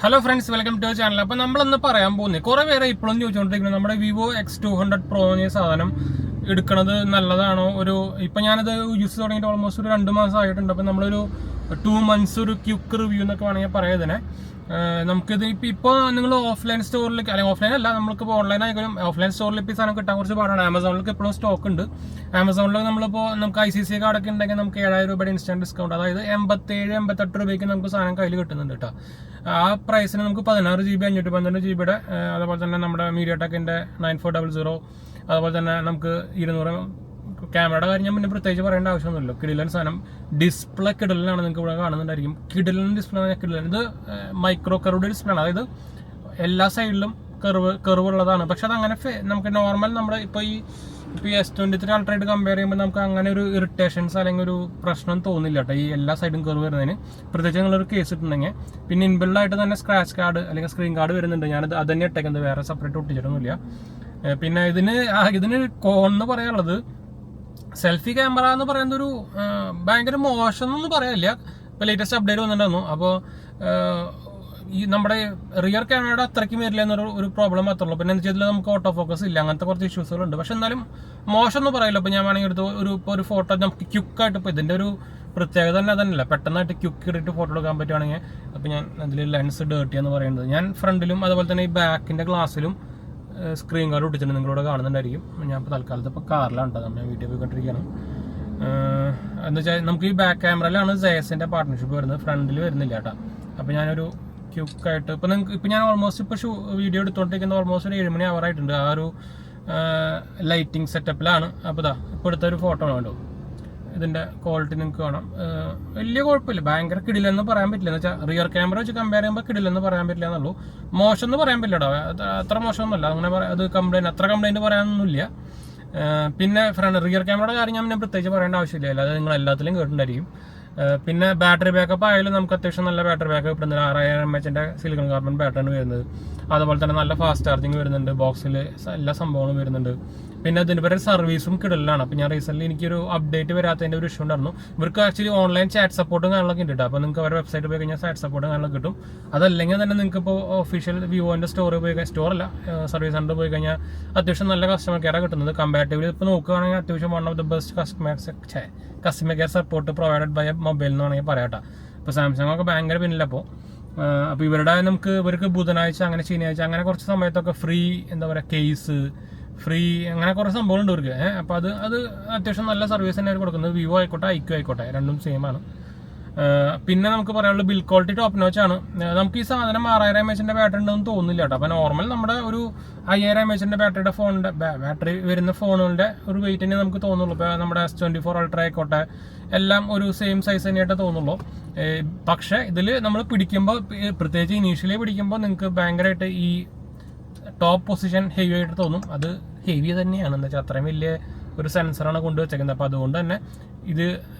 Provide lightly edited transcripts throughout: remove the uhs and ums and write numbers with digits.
Hello friends, welcome to channel. അപ്പോൾ നമ്മളിന്ന് പറയാൻ പോകുന്നത് കുറേ പേരെ ഇപ്പോഴും ചോദിച്ചുകൊണ്ടിരിക്കുന്നത് നമ്മുടെ വിവോ X200 Pro എന്ന സാധനം എടുക്കുന്നത് നല്ലതാണോ. ഇപ്പം ഞാനത് യൂസ് തുടങ്ങിയിട്ട് ഓൾമോസ്റ്റ് ഒരു 2 മാസം ആയിട്ടുണ്ട്. അപ്പം നമ്മളൊരു 2 months ഒരു ക്യുക്ക് റിവ്യൂ എന്നൊക്കെ വേണമെങ്കിൽ പറയാം ഇതിനെ. നമുക്കിത് ഇപ്പോൾ നിങ്ങൾ ഓഫ്ലൈൻ സ്റ്റോറിലേക്ക്, അല്ലെങ്കിൽ ഓഫ്ലൈൻ അല്ല, നമ്മൾക്കിപ്പോൾ ഓൺലൈൻ ആയാലും ഓഫ്ലൈൻ സ്റ്റോറിൽ ഇപ്പോൾ ഈ സാധനം കിട്ടാൻ കുറച്ച് പാടാണ്. ആമസോണിലേക്ക് എപ്പോഴും സ്റ്റോക്ക് ഉണ്ട്. ആമസോണിൽ നമ്മളിപ്പോൾ നമുക്ക് ICICI കാർഡൊക്കെ ഉണ്ടെങ്കിൽ നമുക്ക് 7000 രൂപയുടെ ഇൻസ്റ്റന്റ് ഡിസ്കൗണ്ട്, അതായത് 87-88 രൂപയ്ക്ക് നമുക്ക് സാധനം കയ്യിൽ കിട്ടുന്നുണ്ട് കേട്ടോ. ആ പ്രൈസിന് നമുക്ക് 16 GB 512 GB അതുപോലെ തന്നെ നമ്മുടെ മീഡിയടെക്കിൻ്റെ 9400, അതുപോലെ തന്നെ നമുക്ക് 200 ക്യാമറയുടെ കാര്യം ഞാൻ പിന്നെ പ്രത്യേകിച്ച് പറയേണ്ട ആവശ്യമൊന്നുമില്ല. കിടിലൻ സാധനം, ഡിസ്പ്ലേ കിടിലാണ്, നിങ്ങൾക്ക് ഇവിടെ കാണുന്നുണ്ടായിരിക്കും. കിടിലൻ ഡിസ്പ്ലേ, കിടിലൻ. ഇത് മൈക്രോ കർവ്ഡ് ഡിസ്പ്ലേ ആണ്, അതായത് എല്ലാ സൈഡിലും കർവ് ഉള്ളതാണ്. പക്ഷെ അതങ്ങനെ നമുക്ക് നോർമൽ നമ്മുടെ ഇപ്പോൾ ഈ S23 അൾട്രയായിട്ട് കമ്പയർ ചെയ്യുമ്പോൾ നമുക്ക് അങ്ങനെ ഒരു ഇറിറ്റേഷൻസ് അല്ലെങ്കിൽ ഒരു പ്രശ്നം തോന്നില്ല കേട്ടോ, ഈ എല്ലാ സൈഡും കർവ് വരുന്നതിന്. പ്രത്യേകിച്ച് നിങ്ങളൊരു കേസ് ഇട്ടുണ്ടെങ്കിൽ പിന്നെ ഇൻബിൽഡായിട്ട് തന്നെ സ്ക്രാച്ച് കാർഡ് അല്ലെങ്കിൽ സ്ക്രീൻ കാർഡ് വരുന്നുണ്ട്. ഞാനത് അത് തന്നെ ഇട്ടേക്കുന്നത്, വേറെ സെപ്പറേറ്റ് ഒട്ടിച്ചിട്ടൊന്നുമില്ല. പിന്നെ ഇതിന് കോൺ എന്ന് പറയാനുള്ളത്, സെൽഫി ക്യാമറ എന്ന് പറയുന്നത് ഒരു ഭയങ്കര മോശം എന്നൊന്നും പറയാനില്ല. ഇപ്പോൾ ലേറ്റസ്റ്റ് അപ്ഡേറ്റ് വന്നിട്ടുണ്ടായിരുന്നു. അപ്പോൾ ഈ നമ്മുടെ റിയർ ക്യാമറയുടെ അത്രയ്ക്കും വരില്ല എന്നൊരു പ്രോബ്ലം മാത്രമേ ഉള്ളൂ. പിന്നെ എന്താ വെച്ചാൽ നമുക്ക് ഓട്ടോ ഫോക്കസ് ഇല്ല, അങ്ങനത്തെ കുറച്ച് ഇഷ്യൂസുകളുണ്ട്. പക്ഷെ എന്നാലും മോശം എന്ന് പറയില്ല. ഇപ്പോൾ ഞാൻ വേണമെങ്കിൽ ഒരു ഫോട്ടോ നമുക്ക് ക്യുക്കായിട്ട്, ഇപ്പോൾ ഇതിൻ്റെ ഒരു പ്രത്യേകത തന്നെ അതന്നെയല്ല, പെട്ടെന്നായിട്ട് ക്യുക്ക് ഇട്ടിട്ട് ഫോട്ടോ എടുക്കാൻ പറ്റുവാണെങ്കിൽ. അപ്പോൾ ഞാൻ അതിൽ ലെൻസ് ഡേർട്ടി എന്ന് പറയുന്നത്, ഞാൻ ഫ്രണ്ടിലും അതുപോലെ തന്നെ ഈ ബാക്കിൻ്റെ ഗ്ലാസ്സിലും സ്ക്രീൻ കാർഡ് ഒട്ടിച്ചിട്ട് നിങ്ങളിവിടെ കാണുന്നുണ്ടായിരിക്കും. ഞാൻ ഇപ്പോൾ തൽക്കാലത്ത് ഇപ്പോൾ കാറിലാണ് കേട്ടോ, നമ്മൾ വീഡിയോ പോയിക്കൊണ്ടിരിക്കുകയാണ്. എന്താ വെച്ചാൽ നമുക്ക് ഈ ബാക്ക് ക്യാമറയിലാണ് Zeiss-ന്റെ പാർട്ട്ണർഷിപ്പ് വരുന്നത്, ഫ്രണ്ടിൽ വരുന്നില്ല കേട്ടോ. അപ്പോൾ ഞാനൊരു ക്യുക്കായിട്ട് ഇപ്പോൾ ഞാൻ ഓൾമോസ്റ്റ് ഇപ്പോൾ വീഡിയോ എടുത്തുകൊണ്ടിരിക്കുന്നത് ഓൾമോസ്റ്റ് ഒരു 7 മണി ആവറായിട്ടുണ്ട്. ആ ഒരു ലൈറ്റിംഗ് സെറ്റപ്പിലാണ്. അപ്പോൾ ഇപ്പോൾ എടുത്തൊരു ഫോട്ടോ വേണ്ടോ, ഇതിൻ്റെ ക്വാളിറ്റി നിങ്ങൾക്ക് കാണാം. വലിയ കുഴപ്പമില്ല, ഭയങ്കര കിടിലെന്ന് പറയാൻ പറ്റില്ല. എന്ന് വെച്ചാൽ റിയർ ക്യാമറ വെച്ച് കമ്പയർ ചെയ്യുമ്പോൾ കിടിലെന്ന് പറയാൻ പറ്റില്ല എന്നുള്ളൂ. മോശം എന്ന് പറയാൻ പറ്റില്ല കേട്ടോ, അത്ര മോശമൊന്നുമല്ല. അങ്ങനെ അത് അത്ര കംപ്ലൈൻറ്റ് പറയാനൊന്നുമില്ല. പിന്നെ റിയർ ക്യാമറയുടെ കാര്യം ഞാൻ പ്രത്യേകിച്ച് പറയേണ്ട ആവശ്യമില്ല, അല്ലാതെ നിങ്ങൾ എല്ലാത്തിലും കേട്ടിട്ടുണ്ടായിരിക്കും. പിന്നെ ബാറ്ററി ബാക്കപ്പ് ആയാലും നമുക്ക് അത്യാവശ്യം നല്ല ബാറ്ററി ബാക്കപ്പ് കിട്ടുന്നത്. 6000 mAh സിലിക്കൺ കാർബൺ ബാറ്ററിയാണ് വരുന്നത്. അതുപോലെ തന്നെ നല്ല ഫാസ്റ്റ് ചാർജിങ് വരുന്നുണ്ട്, ബോക്സിൽ എല്ലാ സംഭവങ്ങളും വരുന്നുണ്ട്. പിന്നെ ഇതിന് പേര് സർവീസും കിടലാണ്. അപ്പോൾ ഞാൻ റീസെൻ്റ്ലി എനിക്കൊരു അപ്ഡേറ്റ് വരാത്തതിൻ്റെ ഒരു ഇഷ്യൂ ഉണ്ടായിരുന്നു. ഇവർക്ക് ആക്ച്വലി ഓൺലൈൻ ചാറ്റ് സപ്പോർട്ടും കാര്യങ്ങളൊക്കെ ഉണ്ട് കേട്ടോ. അപ്പോൾ നിങ്ങൾക്ക് അവരുടെ വെബ്സൈറ്റ് പോയി കഴിഞ്ഞാൽ ചാറ്റ് സപ്പോർട്ടും കാര്യങ്ങളൊക്കെ കിട്ടും. അതല്ലെങ്കിൽ തന്നെ നിങ്ങൾക്ക് ഇപ്പോൾ ഒഫീഷ്യൽ വിവോൻ്റെ സ്റ്റോറിൽ പോയി കഴിഞ്ഞാൽ, സ്റ്റോറല്ല സർവീസ് സെൻ്ററിൽ പോയി കഴിഞ്ഞാൽ അത്യാവശ്യം നല്ല കസ്റ്റമർ കെയറാണ് കിട്ടുന്നത്. കമ്പാരിറ്റീവ്ലി ഇപ്പോൾ നോക്കുകയാണെങ്കിൽ അത്യാവശ്യം one of the best customer care support provided by mobile എന്ന് വേണമെങ്കിൽ പറയാട്ടോ. ഇപ്പോൾ സാംസങ് ഒക്കെ ഭയങ്കര പിന്നില്ല. അപ്പോൾ ഇവർക്ക് ബുധനാഴ്ച അങ്ങനെ ശനിയാഴ്ച അങ്ങനെ കുറച്ച് സമയത്തൊക്കെ ഫ്രീ, എന്താ പറയുക, കേസ് ഫ്രീ, അങ്ങനെ കുറേ സംഭവങ്ങളുണ്ട് ഇവർക്ക്. അപ്പോൾ അത് അത്യാവശ്യം നല്ല സർവീസ് തന്നെ അവർ കൊടുക്കുന്നത്. വിവോ ആയിക്കോട്ടെ ഐക്യു ആയിക്കോട്ടെ, രണ്ടും സെയിം ആണ്. പിന്നെ നമുക്ക് പറയാനുള്ളത് ബിൽഡ് ക്വാളിറ്റി ടോപ്പ് നോച്ചാണ്. നമുക്ക് ഈ സാധനം 6000 mAh ബാറ്ററി ഉണ്ടെന്ന് തോന്നുന്നില്ല കേട്ടോ. അപ്പോൾ നോർമൽ നമ്മുടെ ഒരു 5000 mAh ബാറ്ററിയുടെ ഫോണിൻ്റെ ബാറ്ററി വരുന്ന ഫോണുകളുടെ ഒരു വെയിറ്റ് തന്നെ നമുക്ക് തോന്നുള്ളൂ. ഇപ്പോൾ നമ്മുടെ S24 അൾട്ര ആയിക്കോട്ടെ എല്ലാം ഒരു സെയിം സൈസ് തന്നെയായിട്ട് തോന്നുള്ളൂ. പക്ഷേ ഇതിൽ നമ്മൾ പിടിക്കുമ്പോൾ, പ്രത്യേകിച്ച് ഇനീഷ്യലി പിടിക്കുമ്പോൾ നിങ്ങൾക്ക് ഭയങ്കരമായിട്ട് ഈ ടോപ്പ് പൊസിഷൻ ഹെവി ആയിട്ട് തോന്നും. അത് ഹെവി തന്നെയാണ്, എന്താ വെച്ചാൽ അത്രയും വലിയ ഒരു സെൻസറാണ് കൊണ്ടുവച്ചേക്കുന്നത്. അപ്പോൾ അതുകൊണ്ട് തന്നെ ഇത്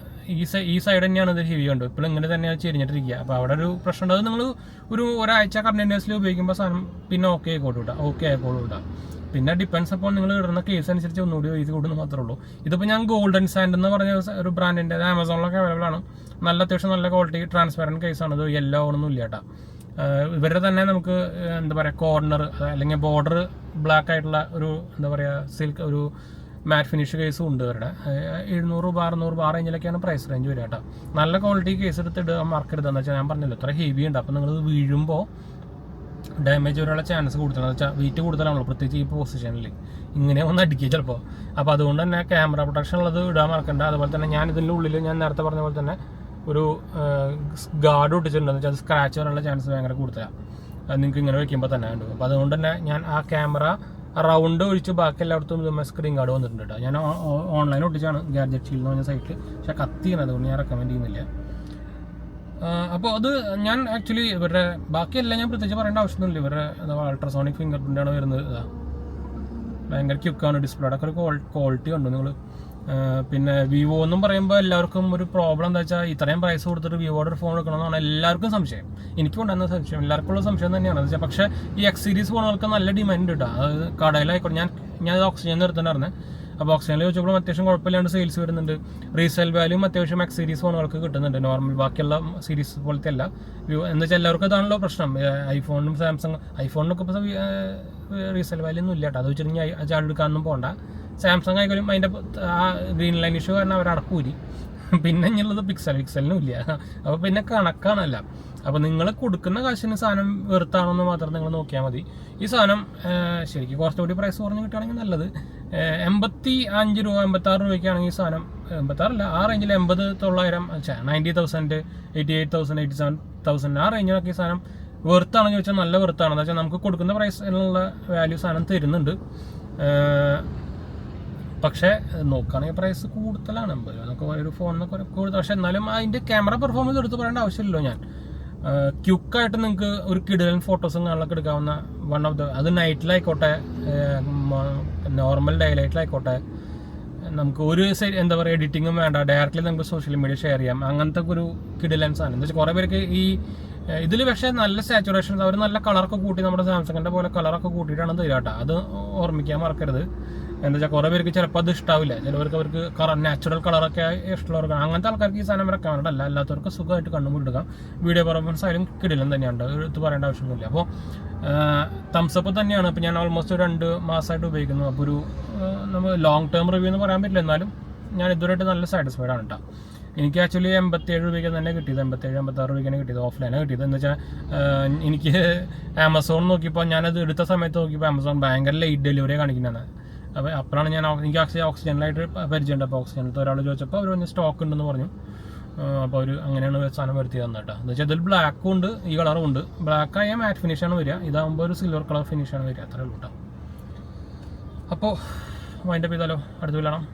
ഈ സൈഡ് തന്നെയാണ് ഇത് ഹെവി ഉണ്ട്. ഇപ്പോൾ ഇങ്ങനെ തന്നെയാണ് ചെരിഞ്ഞിട്ടിരിക്കുക. അപ്പോൾ അവിടെ ഒരു പ്രശ്നം ഉണ്ട്. അത് നിങ്ങൾ ഒരാഴ്ച കണ്ടിന്യൂസ്ലി ഉപയോഗിക്കുമ്പോൾ സാധനം പിന്നെ ഓക്കെ ആയിക്കോളൂ കേട്ടോ. പിന്നെ ഡിപ്പെൻസ് അപ്പോൾ നിങ്ങൾ ഇടുന്ന കേസ് അനുസരിച്ച് ഒന്നുകൂടി വെയിറ്റ് കൂടുന്നു മാത്രമേ ഉള്ളൂ. ഇതിപ്പോൾ ഞാൻ ഗോൾഡൻ സാൻഡ് എന്ന് പറഞ്ഞ ഒരു ബ്രാൻഡിൻ്റെ, ആമസോണിലൊക്കെ അവൈലബിൾ ആണ്. അത്യാവശ്യം നല്ല ക്വാളിറ്റി ട്രാൻസ്പെറൻറ്റ് കേസാണ്. ഇത് യെല്ലോ ഒന്നും ഇല്ല കേട്ടോ. ഇവരുടെ തന്നെ നമുക്ക് എന്താ പറയുക, കോർണർ അല്ലെങ്കിൽ ബോർഡർ ബ്ലാക്ക് ആയിട്ടുള്ള ഒരു എന്താ പറയുക സിൽക്ക് ഒരു മാറ്റ് ഫിനിഷ് കേസും ഉണ്ട് ഇവരുടെ. 700 രൂപ 600 രൂപ ആ റേഞ്ചിലൊക്കെയാണ് പ്രൈസ് റേഞ്ച് വരിക കേട്ടോ. നല്ല ക്വാളിറ്റി കേസ് എടുത്തിട്ട് മറക്കരുതെന്ന് വെച്ചാൽ, ഞാൻ പറഞ്ഞല്ലോ ഇത്ര ഹെവി ഉണ്ട്. അപ്പോൾ നിങ്ങളിത് വീഴുമ്പോൾ ഡാമേജ് വരാനുള്ള ചാൻസ് കൂടുതലാണെന്ന് വെച്ചാൽ വെയിറ്റ് കൂടുതലാണല്ലോ, പ്രത്യേകിച്ച് ഈ പൊസിഷനിൽ ഇങ്ങനെ ഒന്ന് അടിക്കുക ചിലപ്പോൾ. അപ്പോൾ അതുകൊണ്ട് തന്നെ ക്യാമറ പ്രൊട്ടക്ഷൻ ഉള്ളത് ഇടാൻ മറക്കണ്ട. അതുപോലെ തന്നെ ഞാൻ ഇതിൻ്റെ ഉള്ളിൽ ഞാൻ നേരത്തെ പറഞ്ഞ പോലെ തന്നെ ഒരു ഗാർഡ് ഒട്ടിച്ചിട്ടുണ്ടെന്ന് വെച്ചാൽ അത് സ്ക്രാച്ച് വരാനുള്ള ചാൻസ് ഭയങ്കര കൂടുതലാണ്, അത് നിങ്ങൾക്ക് ഇങ്ങനെ വയ്ക്കുമ്പോൾ തന്നെ ഉണ്ട്. അപ്പോൾ അതുകൊണ്ട് തന്നെ ഞാൻ ആ ക്യാമറ റൗണ്ട് ഒഴിച്ച് ബാക്കി എല്ലായിടത്തും ഇതുമ്പോൾ സ്ക്രീൻ ഗാർഡ് വന്നിട്ടുണ്ട് കേട്ടോ. ഞാൻ ഓൺലൈൻ ഒട്ടിച്ചാണ് ഗാഡ്ജറ്റ് ഷീൽഡ് എന്ന് പറഞ്ഞ സൈറ്റിൽ. പക്ഷേ കത്തിയാണ്, അതുകൊണ്ട് ഞാൻ റെക്കമെൻഡ് ചെയ്യുന്നില്ല. അപ്പോൾ അത് ഞാൻ ആക്ച്വലി ഇവരുടെ ബാക്കിയെല്ലാം ഞാൻ പ്രത്യേകിച്ച് പറയേണ്ട ആവശ്യമൊന്നുമില്ല. ഇവരുടെ എന്താ അൾട്രാസോണിക് ഫിംഗർ പ്രിൻ്റാണ് വരുന്നത്. ഭയങ്കര ക്യുക്കാണ്, ഡിസ്പ്ലേയുടെ ഒക്കെ ഒരു ക്വാളിറ്റി ഉണ്ട് നിങ്ങൾ. പിന്നെ വിവോ എന്നും പറയുമ്പോൾ എല്ലാവർക്കും ഒരു പ്രോബ്ലം എന്താ വെച്ചാൽ, ഇത്രയും പ്രൈസ് കൊടുത്തിട്ട് വിവോയുടെ ഒരു ഫോൺ എടുക്കണമെന്നാണ് എല്ലാവർക്കും സംശയം. എനിക്കും ഉണ്ടാകുന്ന സംശയം, എല്ലാവർക്കും ഉള്ള സംശയം തന്നെയാണ് വെച്ചാൽ. പക്ഷേ ഈ X സീരീസ് ഫോണുകൾക്ക് നല്ല ഡിമാൻഡ് കിട്ടുക. അത് കടയിലായിക്കോട്ടെ, ഞാൻ ഓക്സിജൻ നിർത്തുന്നുണ്ടായിരുന്നത്. അപ്പോൾ ഓക്സിജനിൽ ചോദിച്ചപ്പോഴും അത്യാവശ്യം കുഴപ്പമില്ലാണ്ട് സെയിൽസ് വരുന്നുണ്ട്. റീസെയിൽ വാല്യൂം അത്യാവശ്യം എക്സ് സീരീസ് ഫോണുകൾക്ക് കിട്ടുന്നുണ്ട്, നോർമൽ ബാക്കിയുള്ള സീരീസ് പോലത്തെ അല്ല. എന്ന് വെച്ചാൽ എല്ലാവർക്കും അതാണല്ലോ പ്രശ്നം. ഐഫോണിനും സാംസങ്, ഐഫോണിനൊക്കെ ഇപ്പോൾ റീസെയിൽ വാല്യൂ ഒന്നും ഇല്ല കേട്ടോ. അത് വെച്ചിട്ടുണ്ടെങ്കിൽ ചാടെടുക്കാനൊന്നും പോകണ്ട. സാംസങ് ആയിക്കോലും അതിൻ്റെ ആ ഗ്രീൻ ലൈൻ ഇഷ്യൂ കാരണം അവർ അടക്കൂരി. പിന്നെ ഇങ്ങനെയുള്ളത് പിക്സലിനും ഇല്ല. അപ്പോൾ പിന്നെ കണക്കാണല്ല. അപ്പോൾ നിങ്ങൾ കൊടുക്കുന്ന കാശിന് സാധനം വെറുത്താണെന്ന് മാത്രം നിങ്ങൾ നോക്കിയാൽ മതി. ഈ സാധനം ശരിക്കും കുറച്ചുകൂടി പ്രൈസ് കുറഞ്ഞ് കിട്ടുകയാണെങ്കിൽ നല്ലത്. 85 രൂപ 86 രൂപയ്ക്കാണെങ്കിൽ ഈ സാധനം, 86 ആ റേഞ്ചിൽ 80,900 90,000 88,000 87,000 ആ റേഞ്ചിലൊക്കെ ഈ സാധനം വെറുത്താണെന്ന് ചോദിച്ചാൽ നല്ല വെറുത്താണ്. എന്താ വെച്ചാൽ നമുക്ക് കൊടുക്കുന്ന പ്രൈസിനുള്ള വാല്യൂ സാധനം തരുന്നുണ്ട്. പക്ഷേ നോക്കുകയാണെങ്കിൽ പ്രൈസ് കൂടുതലാണ്. 80 നമുക്ക് ഒരു ഫോണിനൊക്കെ കൂടുതൽ. പക്ഷെ എന്നാലും അതിൻ്റെ ക്യാമറ പെർഫോമൻസ് എടുത്ത് പറയേണ്ട ആവശ്യമില്ലല്ലോ. ഞാൻ ക്യുക്കായിട്ട് നിങ്ങൾക്ക് ഒരു കിടിലൻ ഫോട്ടോസും കാണാനൊക്കെ എടുക്കാവുന്ന വൺ ഓഫ് ദ, അത് നൈറ്റിലായിക്കോട്ടെ നോർമൽ ഡേ ലൈറ്റിലായിക്കോട്ടെ, നമുക്ക് ഒരു എന്താ പറയുക എഡിറ്റിങ്ങും വേണ്ട, ഡയറക്റ്റ്ലി നമുക്ക് സോഷ്യൽ മീഡിയ ഷെയർ ചെയ്യാം. അങ്ങനത്തെ ഒരു കിടിലൻ സാധനം. എന്താ വെച്ചാൽ കുറേ പേർക്ക് ഈ ഇതിൽ പക്ഷേ നല്ല സാച്ചുറേഷൻ, അവർ നല്ല കളറൊക്കെ കൂട്ടി നമ്മുടെ സാംസങ്ങിൻ്റെ പോലെ കളറൊക്കെ കൂട്ടിയിട്ടാണ് തരാട്ടോ. അത് ഓർമ്മിക്കാൻ മറക്കരുത്. എന്താ വെച്ചാൽ കുറേ പേർക്ക് ചിലപ്പോൾ അത് ഇഷ്ടാവില്ല. ചിലവർക്ക് അവർക്ക് നാച്ചുറൽ കളറൊക്കെ ഇഷ്ടമുള്ളവർക്ക്, അങ്ങനത്തെ ആൾക്കാർക്ക് ഈ സാധനം റെക്കമെൻഡ് അല്ല. അല്ലാത്തവർക്ക് സുഖമായിട്ട് കണ്ണും എടുക്കാം. വീഡിയോ പെർഫോമൻസ് ആയാലും കിടിലൻ തന്നെയുണ്ട്, എടുത്ത് പറയേണ്ട ആവശ്യമൊന്നുമില്ല. അപ്പോൾ തംസപ്പ് തന്നെയാണ് ഇപ്പോൾ ഞാൻ ഓൾമോസ്റ്റ് 2 മാസമായിട്ട് ഉപയോഗിക്കുന്നു. അപ്പോൾ ഒരു നമ്മൾ ലോങ് ടേം റിവ്യൂ എന്ന് പറയാൻ പറ്റില്ല, എന്നാലും ഞാൻ ഇതുവരെയായിട്ട് നല്ല സാറ്റിസ്ഫൈഡ് ആണ് കേട്ടോ. എനിക്ക് ആക്ച്വലി 87 രൂപയ്ക്ക് തന്നെ കിട്ടിയത്, 87-86 രൂപയ്ക്കാണ് കിട്ടിയത്. ഓഫ്ലൈനാണ് കിട്ടിയത്. എന്ന് വെച്ചാൽ എനിക്ക് ആമസോൺ നോക്കിയപ്പോൾ, ഞാനത് എടുത്ത സമയത്ത് നോക്കിയപ്പോൾ ആമസോൺ ഭയങ്കര ലേറ്റ് ഡെലിവറി കാണിക്കുന്നതാണ്. അപ്പോൾ അപ്പോഴാണ് എനിക്ക് ആക്ച്വലി ഓക്സിജനിലായിട്ട് പരിചയമുണ്ട്. അപ്പോൾ ഓക്സിജനിലത്തെ ഒരാൾ ചോദിച്ചപ്പോൾ അവർ പറഞ്ഞ് സ്റ്റോക്ക് ഉണ്ടെന്ന് പറഞ്ഞു. അപ്പോൾ അവർ അങ്ങനെയാണ് സാധനം വരുത്തി തന്നത് കേട്ടോ. എന്ന് വെച്ചാൽ ഇതിൽ ബ്ലാക്കും ഉണ്ട്, ഈ കളറും ഉണ്ട്. ബ്ലാക്ക് ആയ മാറ്റ് ഫിനിഷാണ് വരിക, ഇതാകുമ്പോൾ ഒരു സിൽവർ കളർ ഫിനിഷാണ് വരിക. അത്രേ ഉള്ളൂ കേട്ടോ. അപ്പോൾ വൈൻഡപ്പ് ചെയ്താലോ, അടുത്ത് വിളണം.